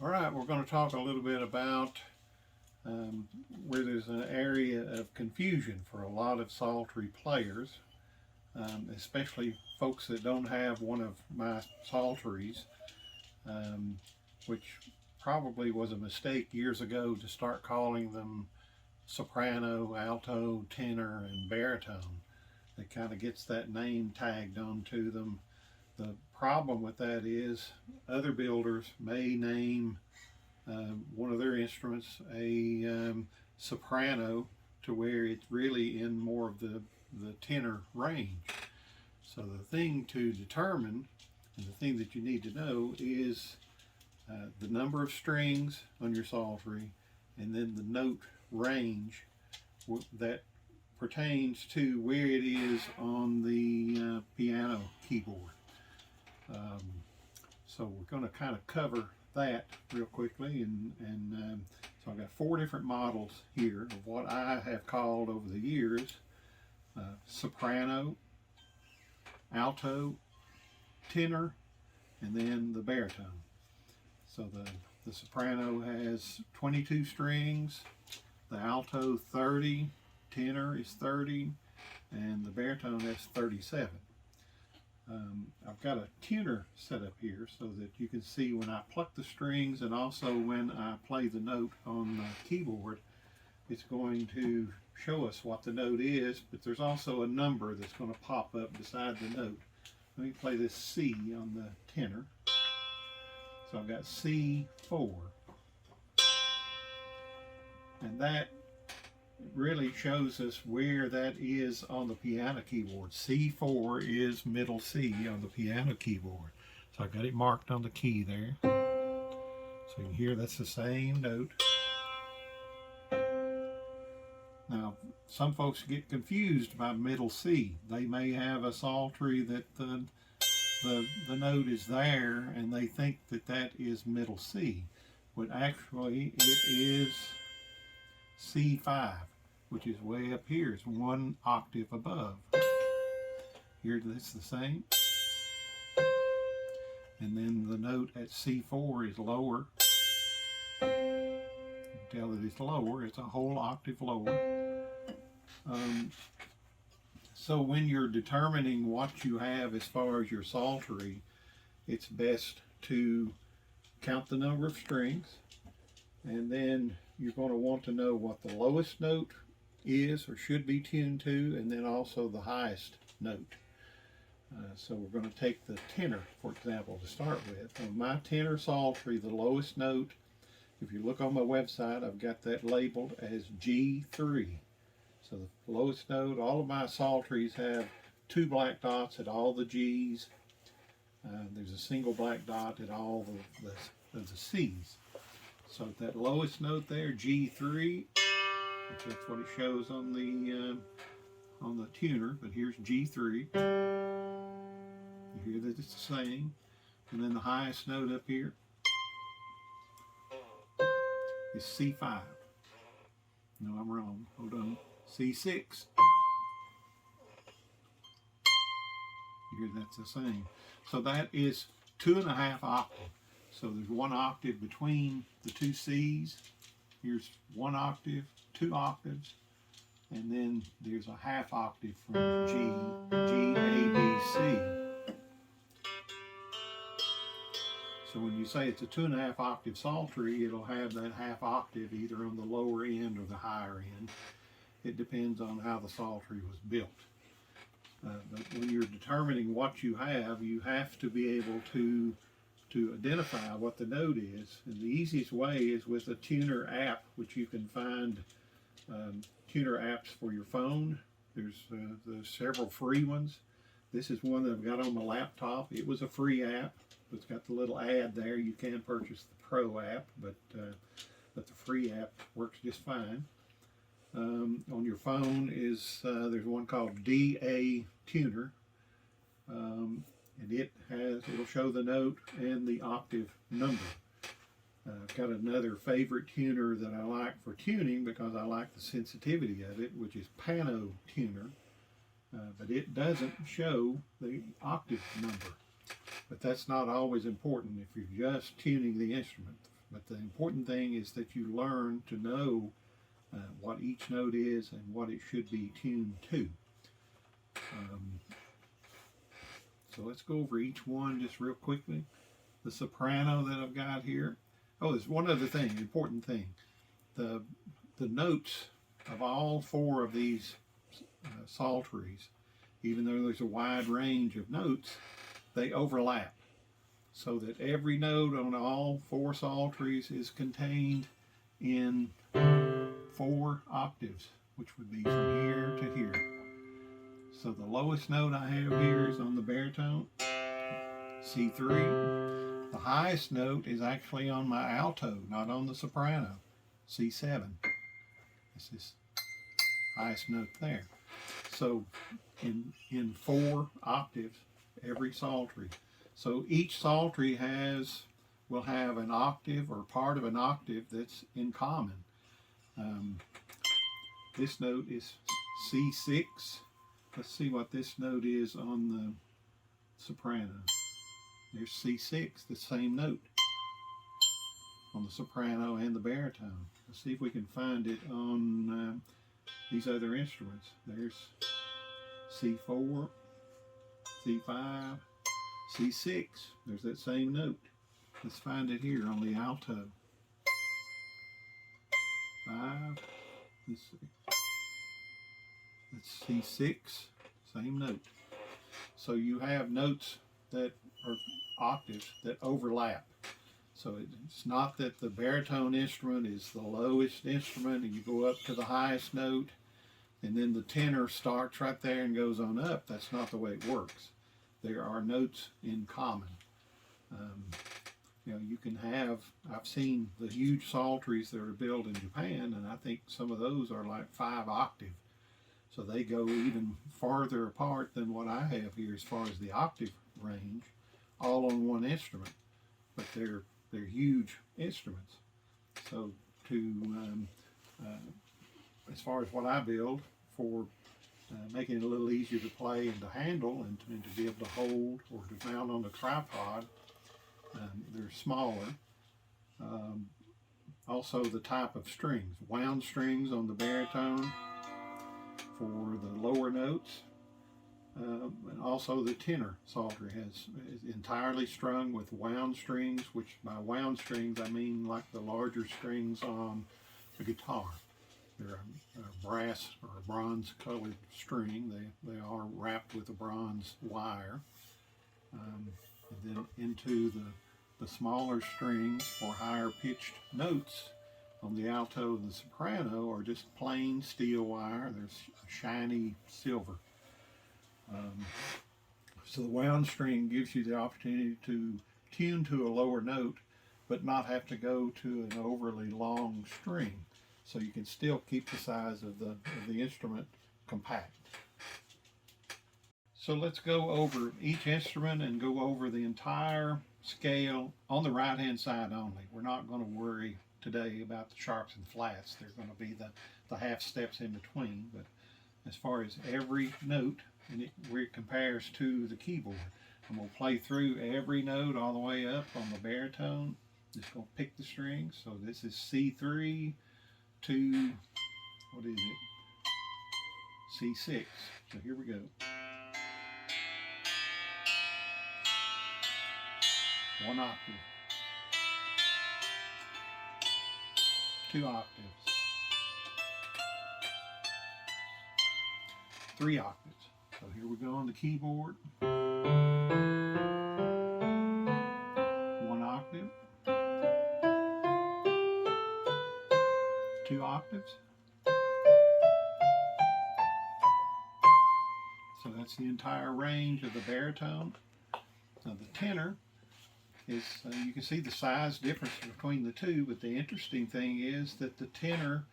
All right, we're going to talk a little bit about where there's an area of confusion for a lot of psaltery players, especially folks that don't have one of my psalteries, um, which probably was a mistake years ago to start calling them soprano, alto, tenor, and baritone. It kind of gets that name tagged onto them. The problem with that is other builders may name one of their instruments a soprano to where it's really in more of the tenor range. So the thing to determine and the thing that you need to know is the number of strings on your psaltery and then the note range that pertains to where it is on the piano keyboard. Um, so we're going to kind of cover that real quickly, and so I've got four different models here of what I have called over the years soprano, alto, tenor, and then the baritone. So the soprano has 22 strings, the alto 30, tenor is 30, and the baritone has 37. I've got a tuner set up here so that you can see when I pluck the strings and also when I play the note on the keyboard, it's going to show us what the note is, but there's also a number that's going to pop up beside the note. Let me play this C on the tenor. So I've got C4, and that really shows us where that is on the piano keyboard. C4 is middle C on the piano keyboard. So I got it marked on the key there. So you can hear that's the same note. Now, some folks get confused by middle C. They may have a psaltery that the note is there and they think that that is middle C. But actually it is C5, which is way up here. It's one octave above. Here it's the same. And then the note at C4 is lower. You can tell that it's lower. It's a whole octave lower. So when you're determining what you have as far as your psaltery, it's best to count the number of strings, and then you're going to want to know what the lowest note is or should be tuned to, and then also the highest note. So we're going to take the tenor, for example, to start with. On my tenor psaltery, the lowest note, if you look on my website, I've got that labeled as G3. So the lowest note, all of my psalteries have two black dots at all the G's. There's a single black dot at all of the C's. So that lowest note there, G3, that's what it shows on the tuner, but here's G3. You hear that it's the same. And then the highest note up here is C5. No, I'm wrong. Hold on. C6. You hear that's the same. So that is 2.5 octaves. So there's one octave between the two C's. Here's one octave, 2 octaves, and then there's a half octave from G, A, B, C. So when you say it's a 2.5 octave psaltery, it'll have that half octave either on the lower end or the higher end. It depends on how the psaltery was built. But when you're determining what you have to be able to identify what the note is. And the easiest way is with a tuner app, which you can find tuner apps for your phone. There's several free ones. This is one that I've got on my laptop. It was a free app. It's got the little ad there. You can purchase the Pro app, but the free app works just fine. On your phone is there's one called DA Tuner, and it'll show the note and the octave number. I've got another favorite tuner that I like for tuning because I like the sensitivity of it, which is Pano Tuner, but it doesn't show the octave number. But that's not always important if you're just tuning the instrument. But the important thing is that you learn to know what each note is and what it should be tuned to. So let's go over each one just real quickly. The soprano that I've got here. Oh, there's one other thing, important thing. The notes of all four of these psalteries, even though there's a wide range of notes, they overlap. So that every note on all four psalteries is contained in 4 octaves, which would be from here to here. So the lowest note I have here is on the baritone, C3. The highest note is actually on my alto, not on the soprano, C7. This is highest note there. So in 4 octaves, every psaltery. So each psaltery will have an octave or part of an octave that's in common. This note is C6. Let's see what this note is on the soprano. There's C6, the same note on the soprano and the baritone. Let's see if we can find it on these other instruments. There's C4, C5, C6. There's that same note. Let's find it here on the alto. 5, let's see. That's C6, same note. So you have notes that are octaves that overlap. So it's not that the baritone instrument is the lowest instrument and you go up to the highest note and then the tenor starts right there and goes on up. That's not the way it works. There are notes in common. You can have, I've seen the huge psalteries that are built in Japan, and I think some of those are like 5 octave. So they go even farther apart than what I have here as far as the octave range, all on one instrument. But they're huge instruments. So as far as what I build for making it a little easier to play and to handle and to be able to hold or to mount on the tripod, they're smaller. Also the type of strings, wound strings on the baritone for the lower notes, and also the tenor psaltery is entirely strung with wound strings, which by wound strings I mean like the larger strings on the guitar. They're a brass or a bronze colored string. They are wrapped with a bronze wire. And then into the smaller strings for higher pitched notes on the alto and the soprano are just plain steel wire. There's shiny silver. So the wound string gives you the opportunity to tune to a lower note but not have to go to an overly long string. So you can still keep the size of the instrument compact. So let's go over each instrument and go over the entire scale on the right hand side only. We're not going to worry today about the sharps and flats. They're going to be the half steps in between. But as far as every note, and where it compares to the keyboard, I'm going to play through every note all the way up on the baritone. Just going to pick the strings. So this is C3 to, what is it? C6. So here we go. One octave, 2 octaves, 3 octaves. So here we go on the keyboard. 1 octave, 2 octaves. So that's the entire range of the baritone. Now the tenor is, you can see the size difference between the two, but the interesting thing is that the tenor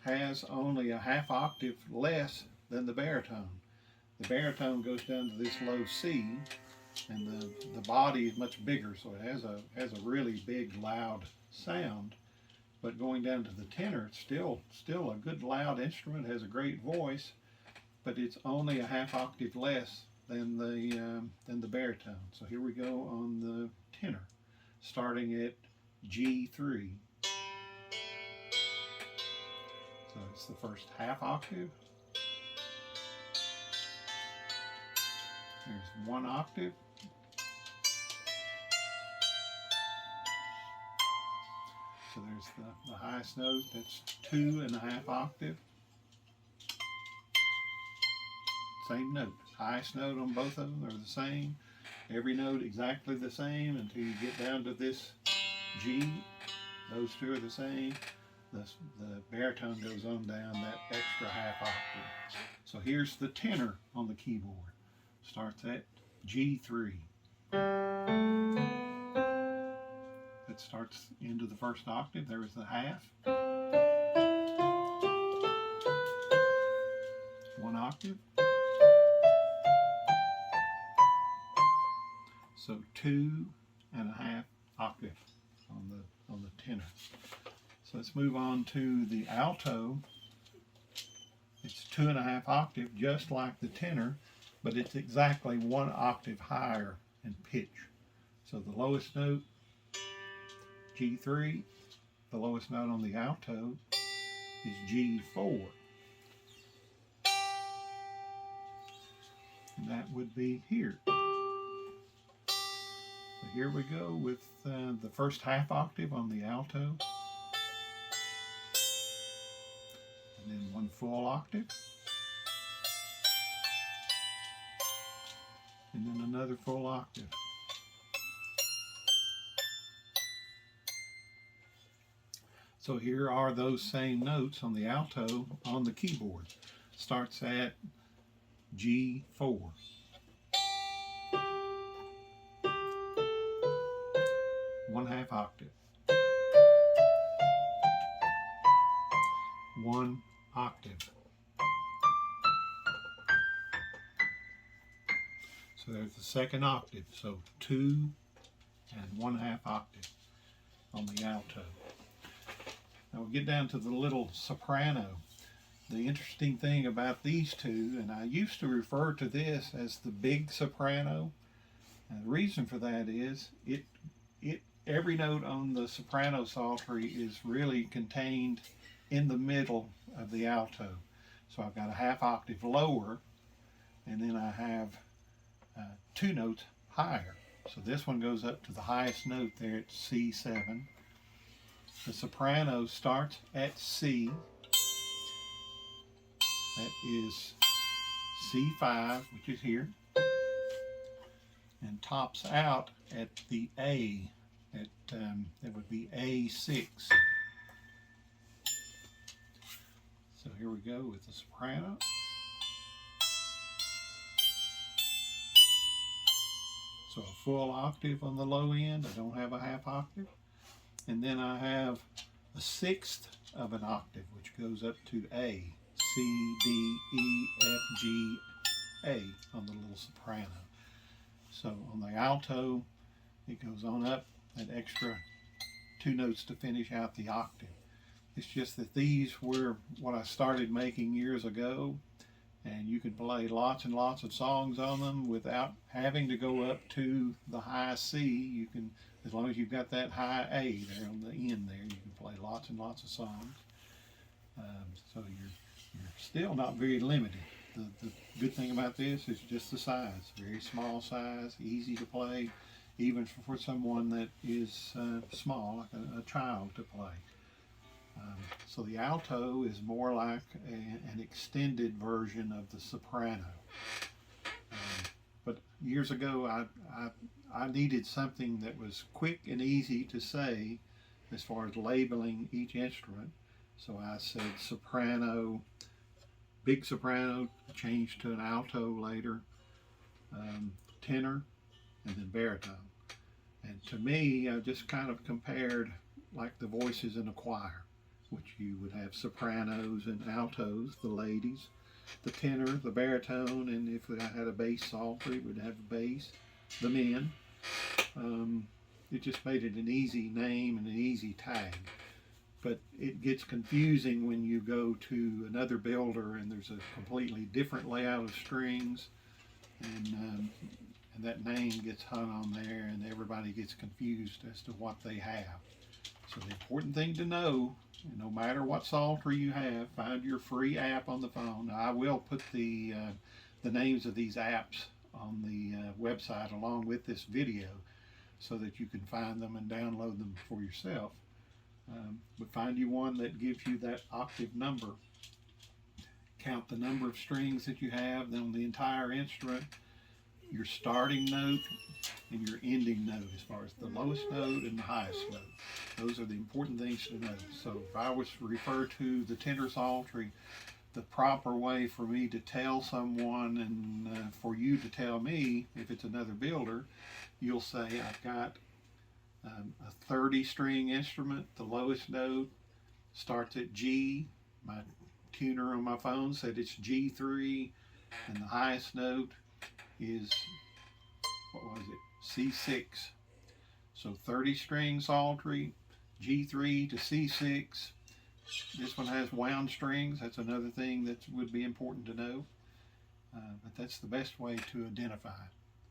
has only a half octave less than the baritone. The baritone goes down to this low C, and the body is much bigger, so it has a really big, loud sound. But going down to the tenor, it's still a good, loud instrument. It has a great voice, but it's only a half octave less than the baritone. So here we go on the tenor, starting at G3. So it's the first half octave. There's one octave. So there's the highest note, that's 2.5 octave. Same note. Highest note on both of them are the same. Every note exactly the same until you get down to this G. Those two are the same. The baritone goes on down that extra half octave. So here's the tenor on the keyboard. Starts at G3. It starts into the first octave. There is the half. One octave. So 2.5 octave on the tenor. So let's move on to the alto. It's 2.5 octave, just like the tenor, but it's exactly 1 octave higher in pitch. So the lowest note, G3, the lowest note on the alto is G4. And that would be here. So here we go with the first half octave on the alto. And then one full octave. And then another full octave. So here are those same notes on the alto on the keyboard. Starts at G4. One half octave. One octave. So there's the second octave. So 2.5 octave on the alto. Now we'll get down to the little soprano. The interesting thing about these two, and I used to refer to this as the big soprano, and the reason for that is every note on the soprano psaltery is really contained in the middle of the alto. So I've got a half octave lower, and then I have 2 notes higher. So this one goes up to the highest note there at C7. The soprano starts at C. That is C5, which is here, and tops out at the A. That would be A6. So here we go with the soprano. So a full octave on the low end. I don't have a half octave. And then I have a 1/6 of an octave, which goes up to A. C, D, E, F, G, A on the little soprano. So on the alto, it goes on up that extra 2 notes to finish out the octave. It's just that these were what I started making years ago, and you can play lots and lots of songs on them without having to go up to the high C. You can, as long as you've got that high A there on the end there, you can play lots and lots of songs. So you're still not very limited. The good thing about this is just the size. Very small size, easy to play, even for someone that is small, like a child to play. So the alto is more like an extended version of the soprano. But years ago, I needed something that was quick and easy to say as far as labeling each instrument. So I said soprano, big soprano, changed to an alto later, tenor, and then baritone. And to me, I just kind of compared like the voices in a choir, which you would have sopranos and altos, the ladies, the tenor, the baritone, and if I had a bass psaltery, we'd have a bass, the men. It just made it an easy name and an easy tag. But it gets confusing when you go to another builder and there's a completely different layout of strings, and that name gets hung on there and everybody gets confused as to what they have. So the important thing to know, no matter what psaltery you have, find your free app on the phone. Now, I will put the names of these apps on the website along with this video so that you can find them and download them for yourself. But find you one that gives you that octave number. Count the number of strings that you have on the entire instrument, your starting note, and your ending note as far as the lowest note and the highest note. Those are the important things to know. So if I was to refer to the tenor psaltery, the proper way for me to tell someone and for you to tell me, if it's another builder, you'll say I've got a 30 string instrument. The lowest note starts at G. My tuner on my phone said it's G3, and the highest note is, what was it, C6. So 30 string psaltery, G3 to C6. This one has wound strings. That's another thing that would be important to know. But that's the best way to identify.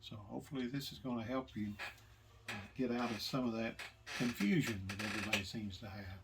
So hopefully this is going to help you get out of some of that confusion that everybody seems to have.